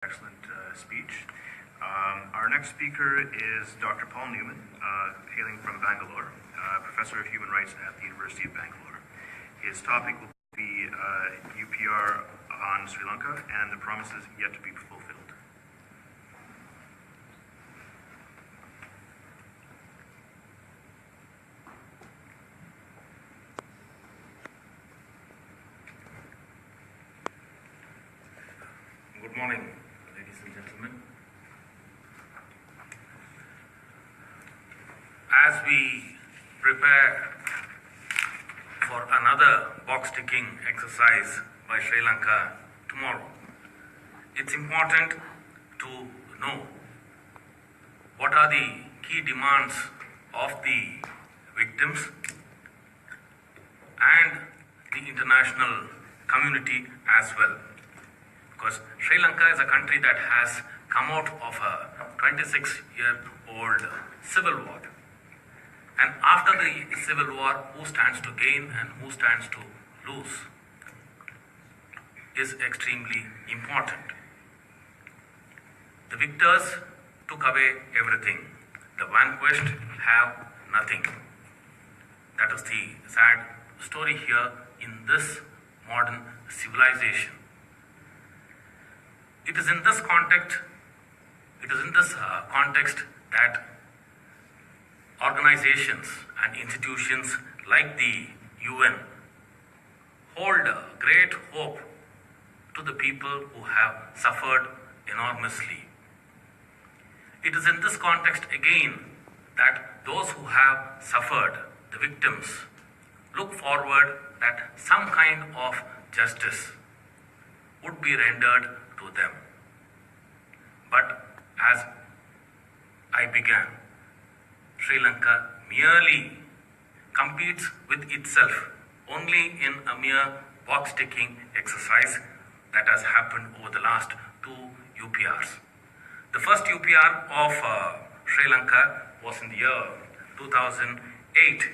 Excellent speech. Our next speaker is Dr. Paul Newman, hailing from Bangalore, Professor of Human Rights at the University of Bangalore. His topic will be UPR on Sri Lanka and the promises yet to be fulfilled. Good morning, ladies and gentlemen. As we prepare for another box-ticking exercise by Sri Lanka tomorrow, it's important to know what are the key demands of the victims and the international community as well. Because Sri Lanka is a country that has come out of a 26-year-old civil war. And after the civil war, who stands to gain and who stands to lose is extremely important. The victors took away everything. The vanquished have nothing. That is the sad story here in this modern civilization. It is in this context that organizations and institutions like the UN hold great hope to the people who have suffered enormously. It is in this context again that those who have suffered, the victims, look forward that some kind of justice would be rendered to them. But as I began, Sri Lanka merely competes with itself only in a mere box-ticking exercise that has happened over the last two UPRs. The first UPR of Sri Lanka was in the year 2008,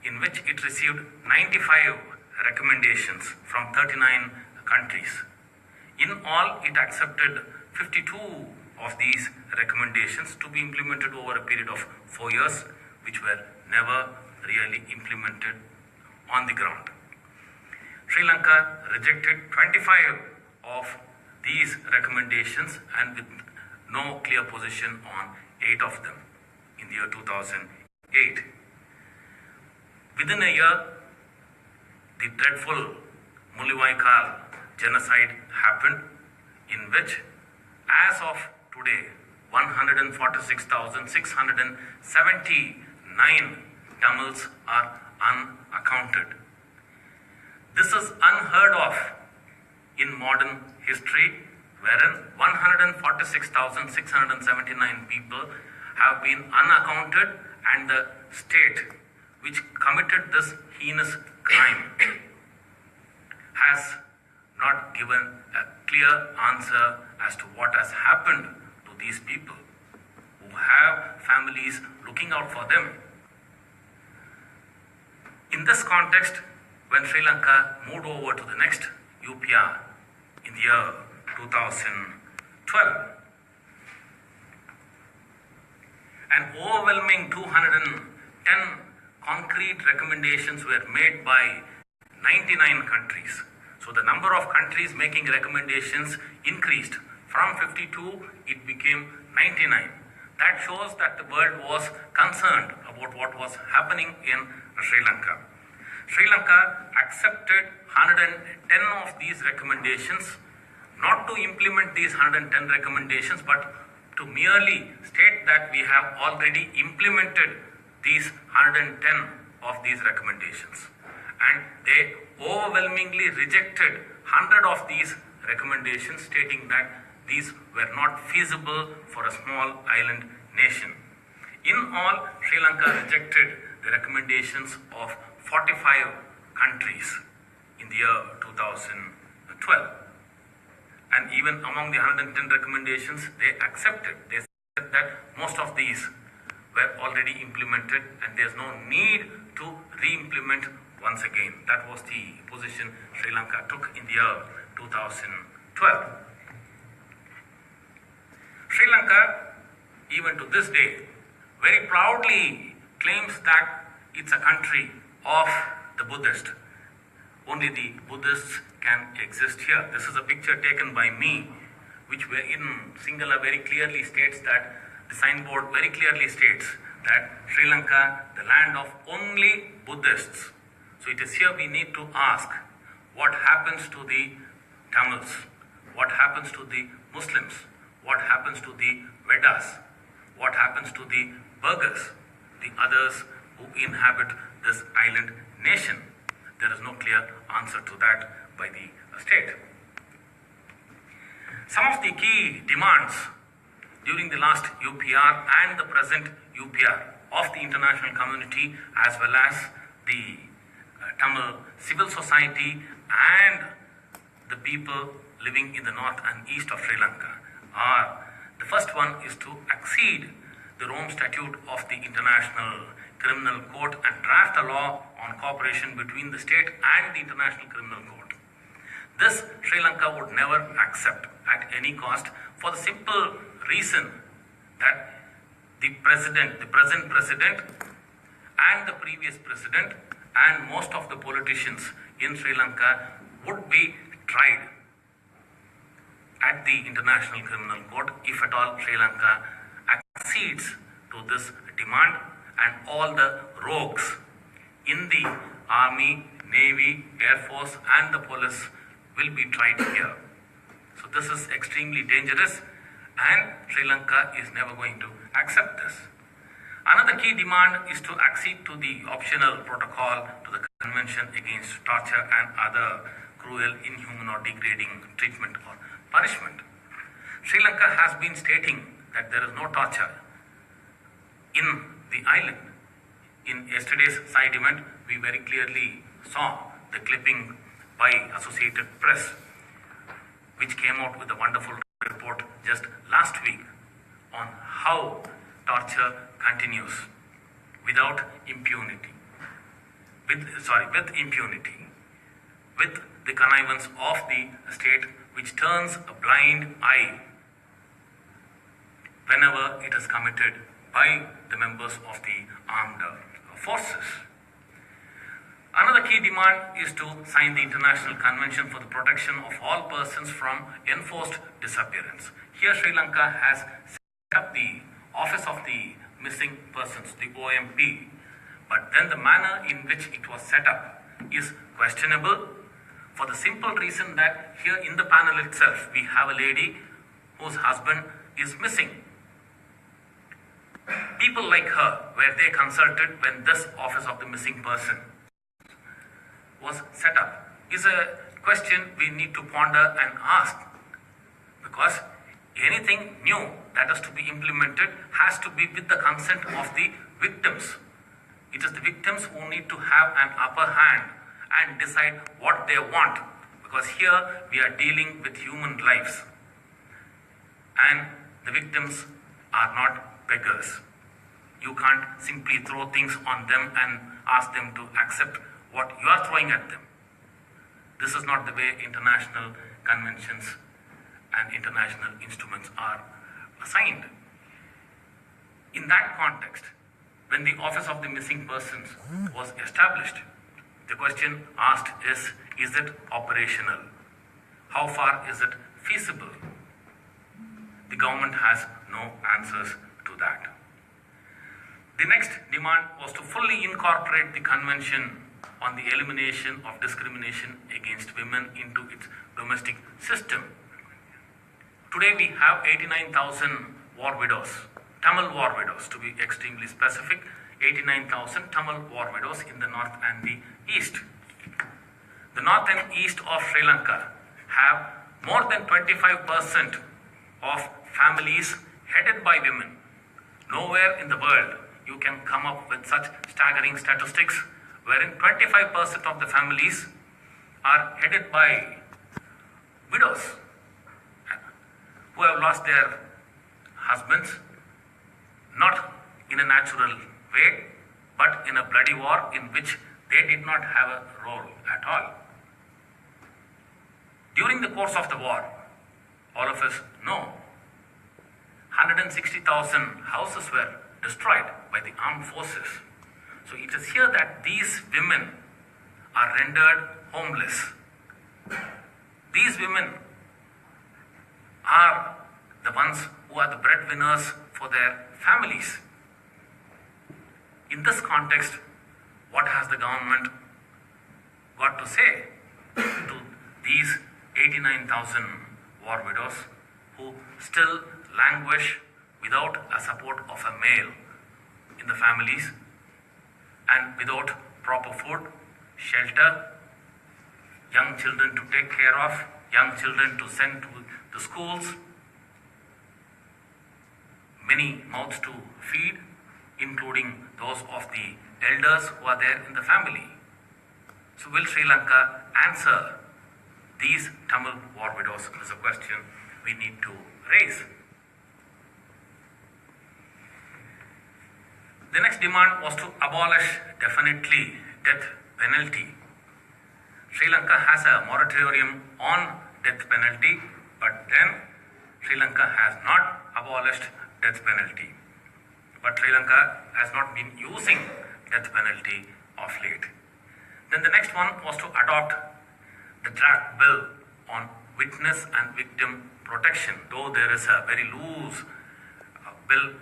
in which it received 95 recommendations from 39 countries. In all, it accepted 52 of these recommendations to be implemented over a period of 4 years, which were never really implemented on the ground. Sri Lanka rejected 25 of these recommendations and with no clear position on 8 of them in the year 2008. Within a year, the dreadful Mullivai genocide happened, in which, as of today, 146,679 Tamils are unaccounted. This is unheard of in modern history, wherein 146,679 people have been unaccounted, and the state which committed this heinous crime has not given a clear answer as to what has happened to these people who have families looking out for them. In this context, when Sri Lanka moved over to the next UPR in the year 2012, an overwhelming 210 concrete recommendations were made by 99 countries. So the number of countries making recommendations increased. From 52, it became 99. That shows that the world was concerned about what was happening in Sri Lanka. Sri Lanka accepted 110 of these recommendations, not to implement these 110 recommendations, but to merely state that we have already implemented these 110 of these recommendations. And they overwhelmingly rejected 100 of these recommendations, stating that these were not feasible for a small island nation. In all, Sri Lanka rejected the recommendations of 45 countries in the year 2012. And even among the 110 recommendations, they accepted. They said that most of these were already implemented and there's no need to re-implement once again. That was the position Sri Lanka took in the year 2012. Lanka, even to this day, very proudly claims that it's a country of the Buddhist. Only the Buddhists can exist here. This is a picture taken by me, which in Sinhala very clearly states that, the signboard very clearly states that Sri Lanka, the land of only Buddhists. So it is here we need to ask, what happens to the Tamils? What happens to the Muslims? What happens to the Vedas? What happens to the Burghers, the others who inhabit this island nation? There is no clear answer to that by the state. Some of the key demands during the last UPR and the present UPR of the international community, as well as the Tamil civil society and the people living in the north and east of Sri Lanka, are: the first one is to accede the Rome Statute of the International Criminal Court and draft a law on cooperation between the state and the International Criminal Court. This Sri Lanka would never accept at any cost, for the simple reason that the present president and the previous president and most of the politicians in Sri Lanka would be tried at the International Criminal Court if at all Sri Lanka accedes to this demand, and all the rogues in the army, navy, air force and the police will be tried here. So this is extremely dangerous, and Sri Lanka is never going to accept this. Another key demand is to accede to the optional protocol to the Convention Against Torture and Other Cruel, Inhuman or Degrading Treatment or Punishment. Sri Lanka has been stating that there is no torture in the island. In yesterday's side event, we very clearly saw the clipping by Associated Press, which came out with a wonderful report just last week on how torture continues without impunity, with impunity, with the connivance of the state, which turns a blind eye whenever it is committed by the members of the armed forces. Another key demand is to sign the International Convention for the Protection of All Persons from Enforced Disappearance. Here Sri Lanka has set up the Office of the Missing Persons, the OMP, but then the manner in which it was set up is questionable, for the simple reason that here in the panel itself we have a lady whose husband is missing. People like her, were they consulted when this Office of the Missing Person was set up, is a question we need to ponder and ask, because anything new that is to be implemented has to be with the consent of the victims. It is the victims who need to have an upper hand and decide what they want, because here we are dealing with human lives and the victims are not beggars. You can't simply throw things on them and ask them to accept what you are throwing at them. This is not the way international conventions and international instruments are assigned. In that context, when the Office of the Missing Persons was established, the question asked is it operational? How far is it feasible? The government has no answers to that. The next demand was to fully incorporate the Convention on the Elimination of Discrimination Against Women into its domestic system. Today we have 89,000 war widows, Tamil war widows to be extremely specific, 89,000 Tamil war widows in the north and the east. The north and east of Sri Lanka have more than 25% of families headed by women. Nowhere in the world you can come up with such staggering statistics wherein 25% of the families are headed by widows who have lost their husbands, not in a natural way, but in a bloody war in which they did not have a role at all. During the course of the war, all of us know, 160,000 houses were destroyed by the armed forces. So it is here that these women are rendered homeless. These women are the ones who are the breadwinners for their families. In this context, what has the government got to say to these 89,000 war widows who still languish without a support of a male in the families and without proper food, shelter, young children to take care of, young children to send to the schools, many mouths to feed, including those of the elders who are there in the family. So will Sri Lanka answer these Tamil war widows is a question we need to raise. The next demand was to abolish definitely death penalty. Sri Lanka has a moratorium on death penalty, but then Sri Lanka has not abolished death penalty. But Sri Lanka has not been using death penalty of late. Then the next one was to adopt the draft bill on witness and victim protection, though there is a very loose bill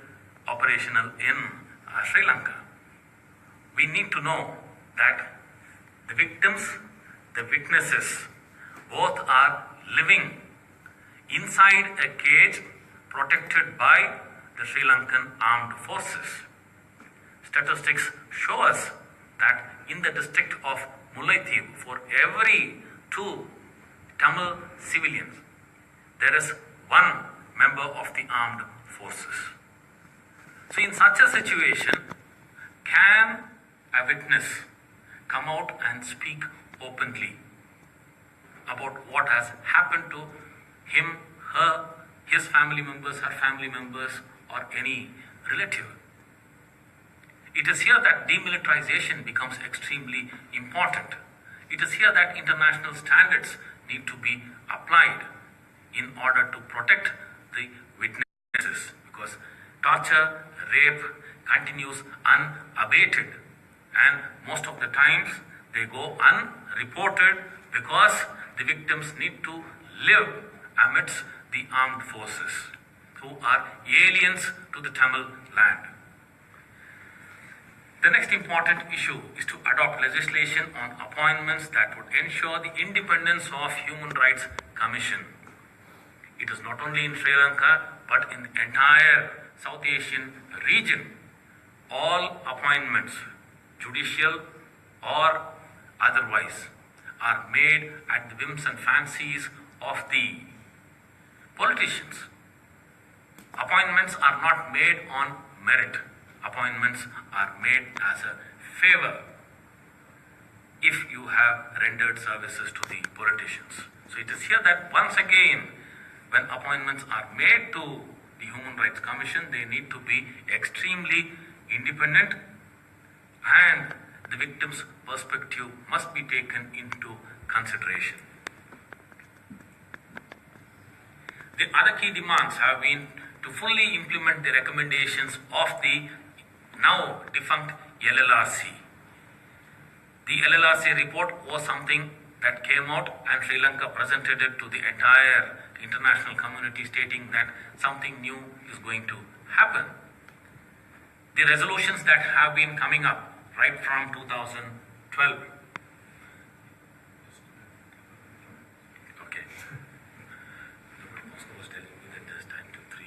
operational in Sri Lanka. We need to know that the victims, the witnesses, both are living inside a cage protected by the Sri Lankan armed forces. Statistics show us that in the district of Mullaitivu, for every 2 Tamil civilians, there is 1 member of the armed forces. So in such a situation, can a witness come out and speak openly about what has happened to him, her, his family members, her family members, or any relative? It is here that demilitarization becomes extremely important. It is here that international standards need to be applied in order to protect the witnesses, because torture, rape continues unabated, and most of the times they go unreported because the victims need to live amidst the armed forces who are aliens to the Tamil land. The next important issue is to adopt legislation on appointments that would ensure the independence of Human Rights Commission. It is not only in Sri Lanka but in the entire South Asian region. All appointments, judicial or otherwise, are made at the whims and fancies of the politicians. Appointments are not made on merit. Appointments are made as a favor if you have rendered services to the politicians. So it is here that once again, when appointments are made to the Human Rights Commission, they need to be extremely independent, and the victim's perspective must be taken into consideration. The other key demands have been to fully implement the recommendations of the now defunct LLRC. The LLRC report was something that came out, and Sri Lanka presented it to the entire international community, stating that something new is going to happen. The resolutions that have been coming up right from 2012. Okay. I was telling you that there's time to 3.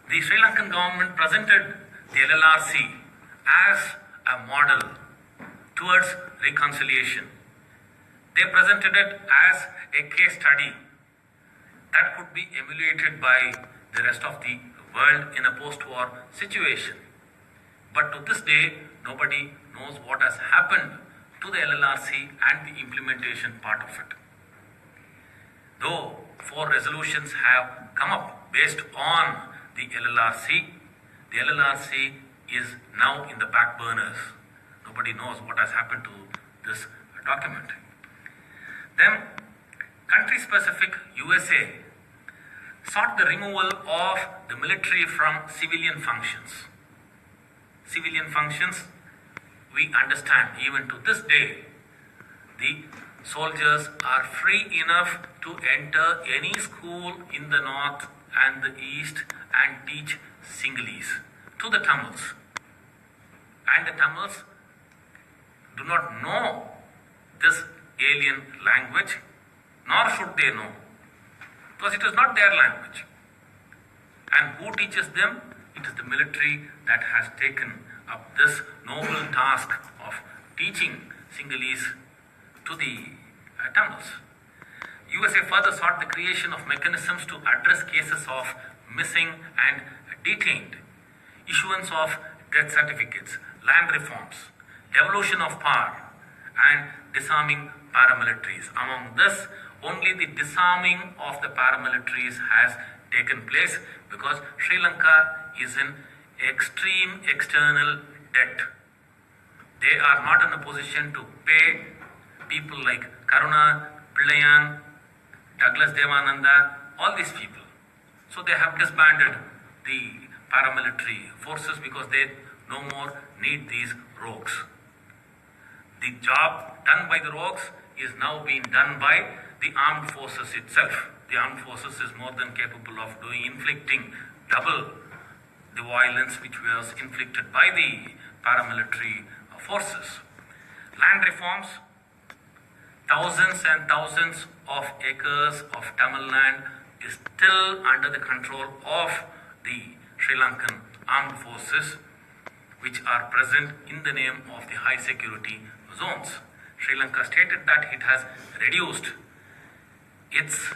The Sri Lankan government presented the LLRC as a model towards reconciliation. They presented it as a case study that could be emulated by the rest of the world in a post-war situation. But to this day, nobody knows what has happened to the LLRC and the implementation part of it. Though 4 resolutions have come up based on the LLRC is now in the back burners. Nobody knows what has happened to this document. Then, country-specific USA sought the removal of the military from civilian functions. Civilian functions, we understand even to this day, the soldiers are free enough to enter any school in the north and the east and teach Sinhalese to the Tamils. And the Tamils do not know this alien language, nor should they know, because it is not their language. And who teaches them? It is the military that has taken up this noble task of teaching Sinhalese to the Tamils. USA further sought the creation of mechanisms to address cases of missing and detained, issuance of death certificates, land reforms, devolution of power, and disarming paramilitaries. Among this, only the disarming of the paramilitaries has taken place because Sri Lanka is in extreme external debt. They are not in a position to pay people like Karuna, Pillayan, Douglas Devananda, all these people. So they have disbanded the paramilitary forces because they no more need these rogues. The job done by the rogues is now being done by the armed forces itself. The armed forces is more than capable of inflicting double the violence which was inflicted by the paramilitary forces. Land reforms, thousands and thousands of acres of Tamil land is still under the control of the Sri Lankan armed forces, which are present in the name of the high security zones. Sri Lanka stated that it has reduced its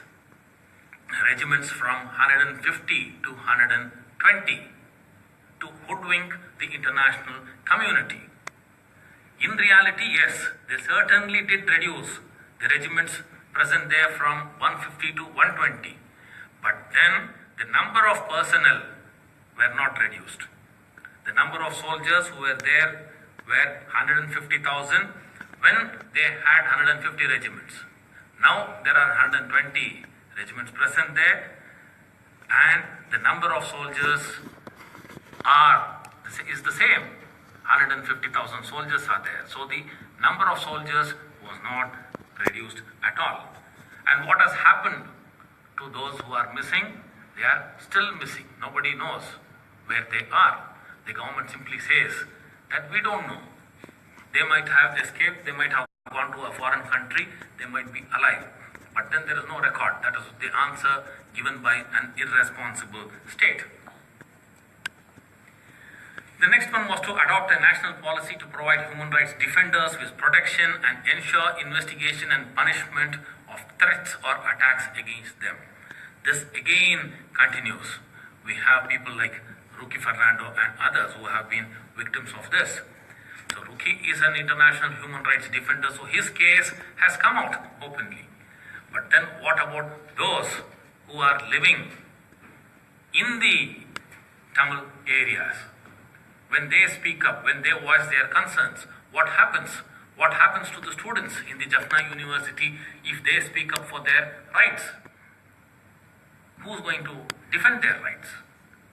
regiments from 150 to 120 to hoodwink the international community. In reality, yes, they certainly did reduce the regiments present there from 150 to 120. But then the number of personnel were not reduced. The number of soldiers who were there were 150,000 when they had 150 regiments. Now there are 120 regiments present there, and the number of soldiers is the same. 150,000 soldiers are there. So the number of soldiers was not reduced at all. And what has happened to those who are missing? They are still missing. Nobody knows where they are. The government simply says that we don't know. They might have escaped, they might have gone to a foreign country, they might be alive. But then there is no record. That is the answer given by an irresponsible state. The next one was to adopt a national policy to provide human rights defenders with protection and ensure investigation and punishment of threats or attacks against them. This again continues. We have people like Ruki Fernando and others who have been victims of this. So Ruki is an international human rights defender, so his case has come out openly. But then what about those who are living in the Tamil areas? When they speak up, when they voice their concerns, what happens? What happens to the students in the Jaffna University if they speak up for their rights? Who's going to defend their rights?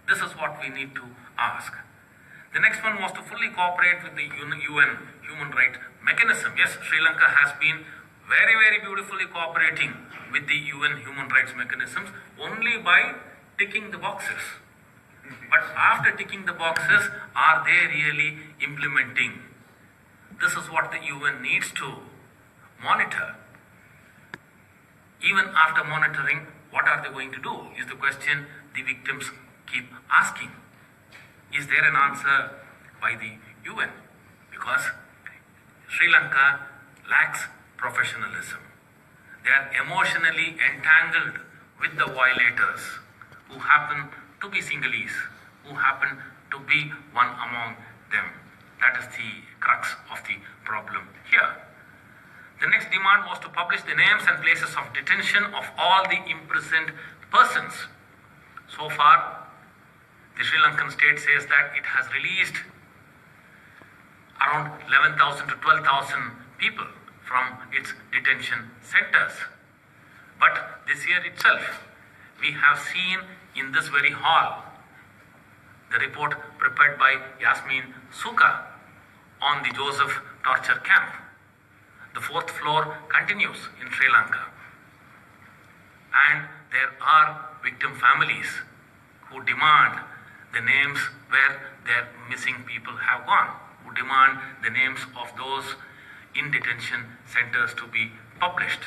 This is what we need to ask. The next one was to fully cooperate with the UN human rights mechanism. Yes, Sri Lanka has been very, very beautifully cooperating with the UN human rights mechanisms only by ticking the boxes. But after ticking the boxes, are they really implementing? This is what the UN needs to monitor. Even after monitoring, what are they going to do? Is the question the victims keep asking. Is there an answer by the UN? Because Sri Lanka lacks professionalism. They are emotionally entangled with the violators who happen to be Sinhalese, who happen to be one among them. That is the crux of the problem here. The next demand was to publish the names and places of detention of all the imprisoned persons. So far, the Sri Lankan state says that it has released around 11,000 to 12,000 people from its detention centers. But this year itself, we have seen in this very hall the report prepared by Yasmin Suka on the Joseph torture camp. The fourth floor continues in Sri Lanka. And there are victim families who demand the names where their missing people have gone, who demand the names of those in detention centers to be published.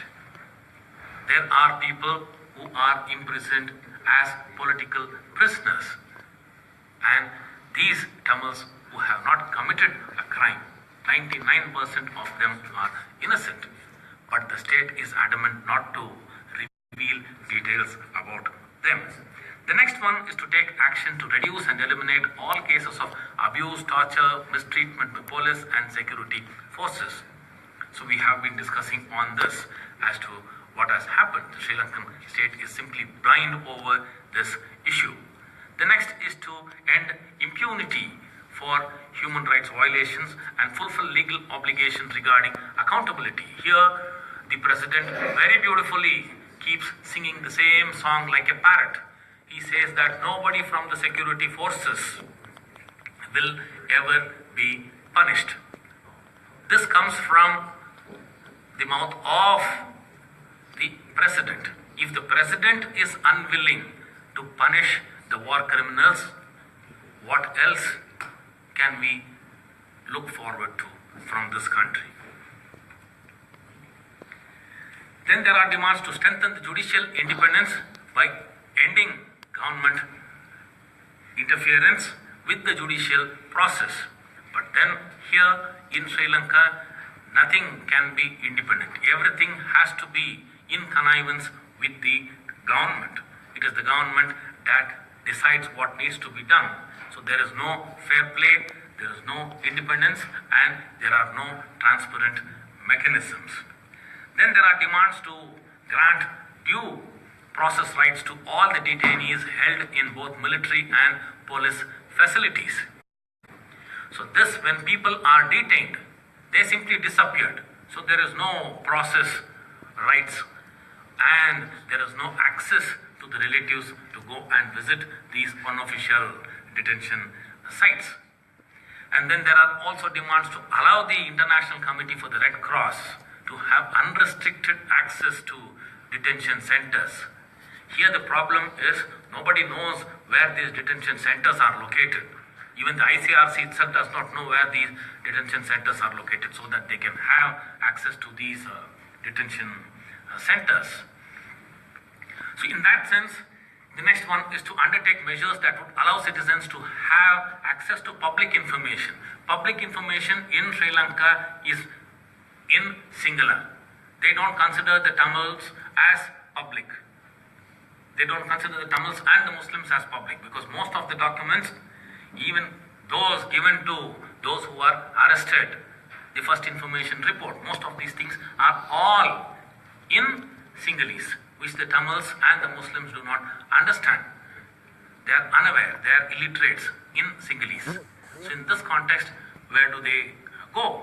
There are people who are imprisoned as political prisoners, and these Tamils who have not committed a crime, 99% of them are innocent, but the state is adamant not to reveal details about them. The next one is to take action to reduce and eliminate all cases of abuse, torture, mistreatment by police and security forces. So we have been discussing on this as to what has happened. The Sri Lankan state is simply blind over this issue. The next is to end impunity for human rights violations and fulfill legal obligations regarding accountability. Here, the president very beautifully keeps singing the same song like a parrot. He says that nobody from the security forces will ever be punished. This comes from the mouth of the president. If the president is unwilling to punish the war criminals, what else can we look forward to from this country? Then there are demands to strengthen the judicial independence by ending government interference with the judicial process. But then here in Sri Lanka, nothing can be independent. Everything has to be in connivance with the government. It is the government that decides what needs to be done. So there is no fair play, there is no independence, and there are no transparent mechanisms. Then there are demands to grant due process rights to all the detainees held in both military and police facilities. So this, when people are detained, they simply disappeared. So there is no process rights and there is no access to the relatives to go and visit these unofficial detention sites. And then there are also demands to allow the International Committee for the Red Cross to have unrestricted access to detention centers. Here the problem is nobody knows where these detention centers are located. Even the ICRC itself does not know where these detention centers are located so that they can have access to these detention centers. So in that sense, the next one is to undertake measures that would allow citizens to have access to public information. Public information in Sri Lanka is in singular. They don't consider the Tamils as public. They don't consider the Tamils and the Muslims as public, because most of the documents, even those given to those who are arrested, the first information report, most of these things are all in Sinhalese, which the Tamils and the Muslims do not understand. They are unaware, they are illiterates in Sinhalese. So in this context, where do they go?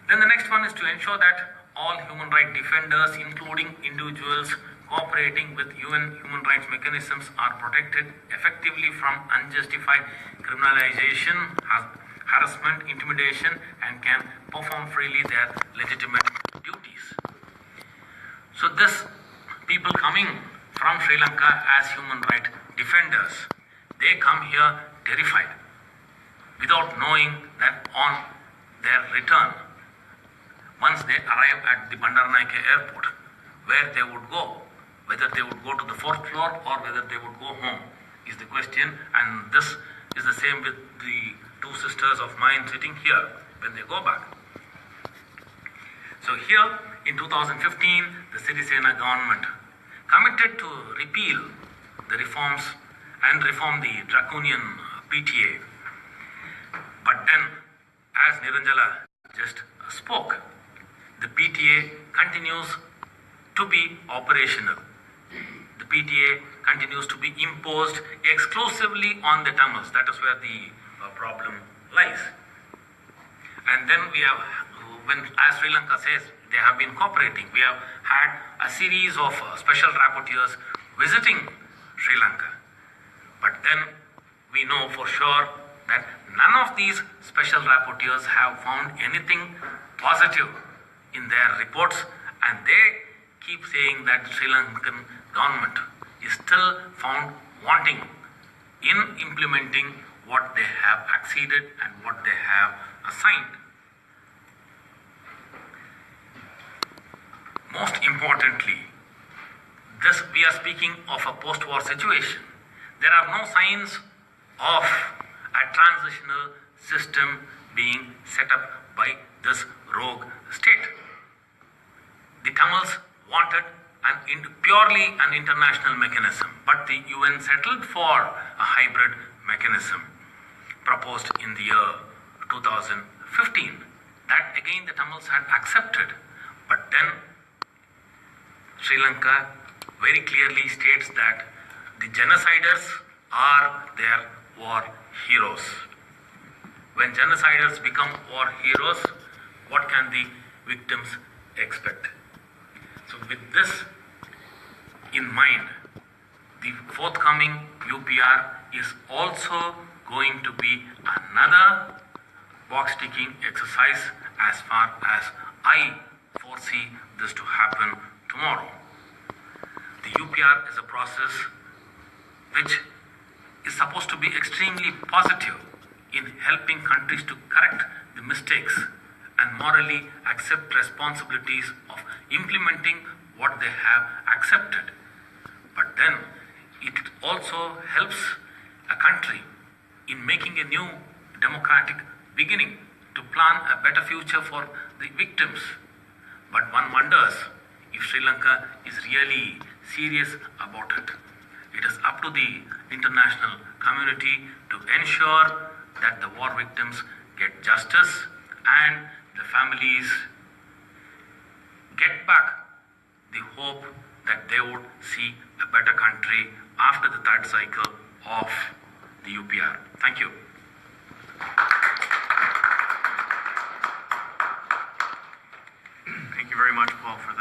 Then the next one is to ensure that all human rights defenders, including individuals cooperating with UN human rights mechanisms, are protected effectively from unjustified criminalization, harassment, intimidation, and can perform freely their legitimate duties. So this people coming from Sri Lanka as human rights defenders, they come here terrified, without knowing that on their return, once they arrive at the Bandaranaike airport, where they would go, whether they would go to the fourth floor or whether they would go home is the question. And this is the same with the two sisters of mine sitting here when they go back. So here in 2015, the Sirisena government committed to repeal the reforms and reform the draconian PTA. But then, as Niranjala just spoke, the PTA continues to be operational. The PTA continues to be imposed exclusively on the Tamils. That is where the problem lies. And then we have, when as Sri Lanka says, they have been cooperating. We have had a series of special rapporteurs visiting Sri Lanka. But then we know for sure that none of these special rapporteurs have found anything positive in their reports, and they keep saying that the Sri Lankan government is still found wanting in implementing what they have acceded and what they have assigned. Most importantly, this we are speaking of a post-war situation. There are no signs of a transitional system being set up by this rogue state. The Tamils wanted purely an international mechanism, but the UN settled for a hybrid mechanism proposed in the year 2015. That again the Tamils had accepted, but then Sri Lanka very clearly states that the genociders are their war heroes. When genociders become war heroes, what can the victims expect? So with this in mind, the forthcoming UPR is also going to be another box-ticking exercise as far as I foresee this to happen tomorrow. The UPR is a process which is supposed to be extremely positive in helping countries to correct the mistakes and morally accept responsibilities of implementing what they have accepted. But then it also helps a country in making a new democratic beginning to plan a better future for the victims. But one wonders if Sri Lanka is really serious about it. It is up to the international community to ensure that the war victims get justice and the families get back the hope that they would see a better country after the third cycle of the UPR. Thank you. Thank you very much, Paul, for that.